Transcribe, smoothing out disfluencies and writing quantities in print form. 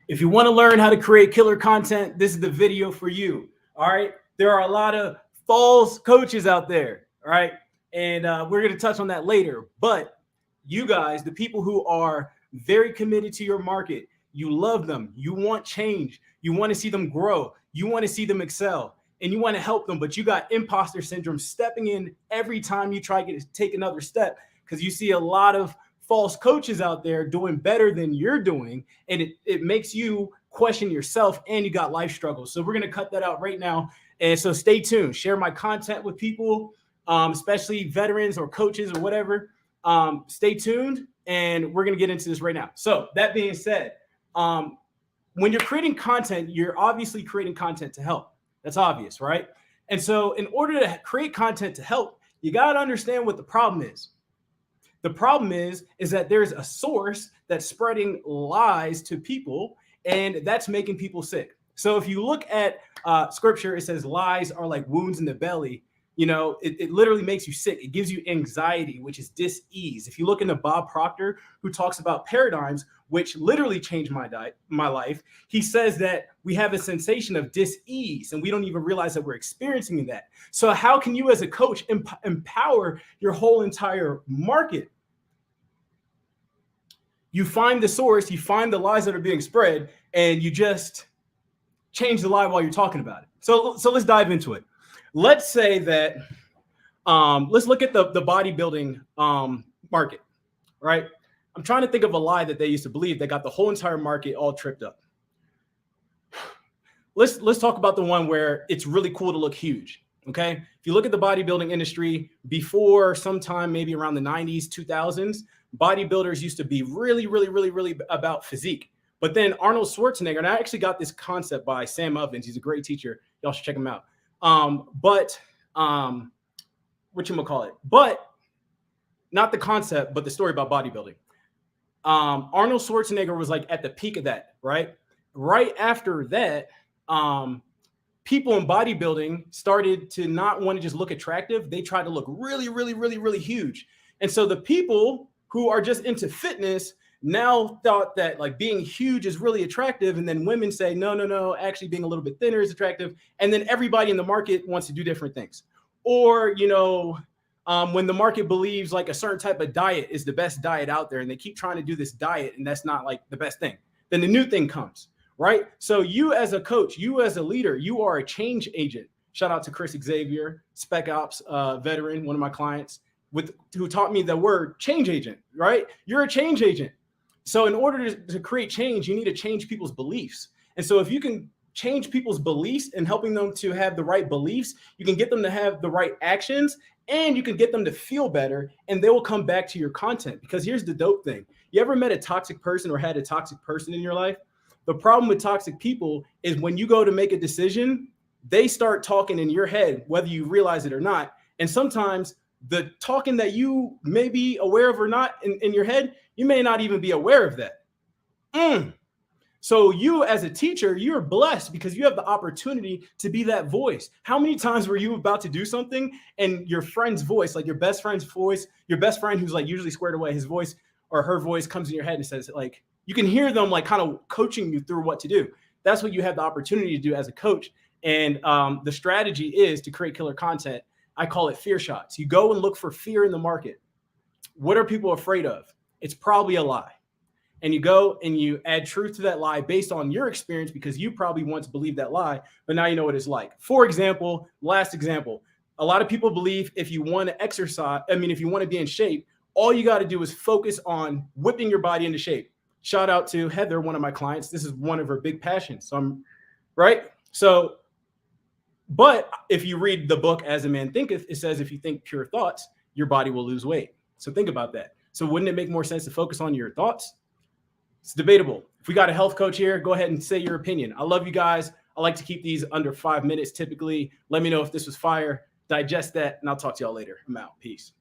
If you want to learn how to create killer content, this is the video for you. All right. There are a lot of false coaches out there. All right. And we're going to touch on that later. But you guys, the people who are very committed to your market, you love them, you want change, you want to see them grow, you want to see them excel, and you want to help them. But you got imposter syndrome stepping in every time you try to take another step because you see a lot of false coaches out there doing better than you're doing, and it makes you question yourself, and you got life struggles. So we're going to cut that out right now. And so stay tuned, share my content with people, especially veterans or coaches or whatever. Stay tuned, and we're going to get into this right now. So that being said, when you're creating content, you're obviously creating content to help. That's obvious, right? And so in order to create content to help, you got to understand what the problem is. The problem is that there's a source that's spreading lies to people, and that's making people sick. So if you look at scripture, it says lies are like wounds in the belly. You know, it literally makes you sick. It gives you anxiety, which is dis-ease. If you look into Bob Proctor, who talks about paradigms, which literally changed my life, he says that we have a sensation of dis-ease, and we don't even realize that we're experiencing that. So how can you as a coach empower your whole entire market? You find the source, you find the lies that are being spread, and you just change the lie while you're talking about it. So let's dive into it. Let's say that, let's look at the bodybuilding market, right? I'm trying to think of a lie that they used to believe that got the whole entire market all tripped up. Let's talk about the one where it's really cool to look huge, okay? If you look at the bodybuilding industry before sometime maybe around the 90s, 2000s, bodybuilders used to be really, really, really, really about physique. But then Arnold Schwarzenegger, and I actually got this concept by Sam Ovens. He's a great teacher. Y'all should check him out. But not the concept, but the story about bodybuilding. Arnold Schwarzenegger was like at the peak of that, right? Right after that, people in bodybuilding started to not want to just look attractive. They tried to look really, really, really, really huge. And so the people who are just into fitness now thought that like being huge is really attractive. And then women say, no, actually being a little bit thinner is attractive. And then everybody in the market wants to do different things. Or, you know, when the market believes like a certain type of diet is the best diet out there and they keep trying to do this diet and that's not like the best thing, then the new thing comes, right? So you as a coach, you as a leader, you are a change agent. Shout out to Chris Xavier, Spec Ops veteran, one of my clients who taught me the word change agent, right? You're a change agent. So in order to create change, you need to change people's beliefs. And so if you can change people's beliefs and helping them to have the right beliefs, you can get them to have the right actions and you can get them to feel better and they will come back to your content. Because here's the dope thing. You ever met a toxic person or had a toxic person in your life? The problem with toxic people is when you go to make a decision, they start talking in your head, whether you realize it or not. And sometimes the talking that you may be aware of or not in your head, you may not even be aware of that. So you as a teacher, you're blessed because you have the opportunity to be that voice. How many times were you about to do something and your friend's voice, like your best friend's voice, your best friend who's like usually squared away, his voice or her voice comes in your head and says like, you can hear them like kind of coaching you through what to do. That's what you have the opportunity to do as a coach. And the strategy is to create killer content. I call it fear shots. You go and look for fear in the market. What are people afraid of? It's probably a lie. And you go and you add truth to that lie based on your experience because you probably once believed that lie, but now you know what it's like. For example, last example, a lot of people believe if you want to exercise, if you want to be in shape, all you got to do is focus on whipping your body into shape. Shout out to Heather, one of my clients. This is one of her big passions. But if you read the book As a Man Thinketh, it says if you think pure thoughts, your body will lose weight. So think about that. So wouldn't it make more sense to focus on your thoughts? It's debatable. If we got a health coach here, go ahead and say your opinion. I love you guys. I like to keep these under 5 minutes typically. Let me know if this was fire. Digest that, and I'll talk to y'all later. I'm out. Peace.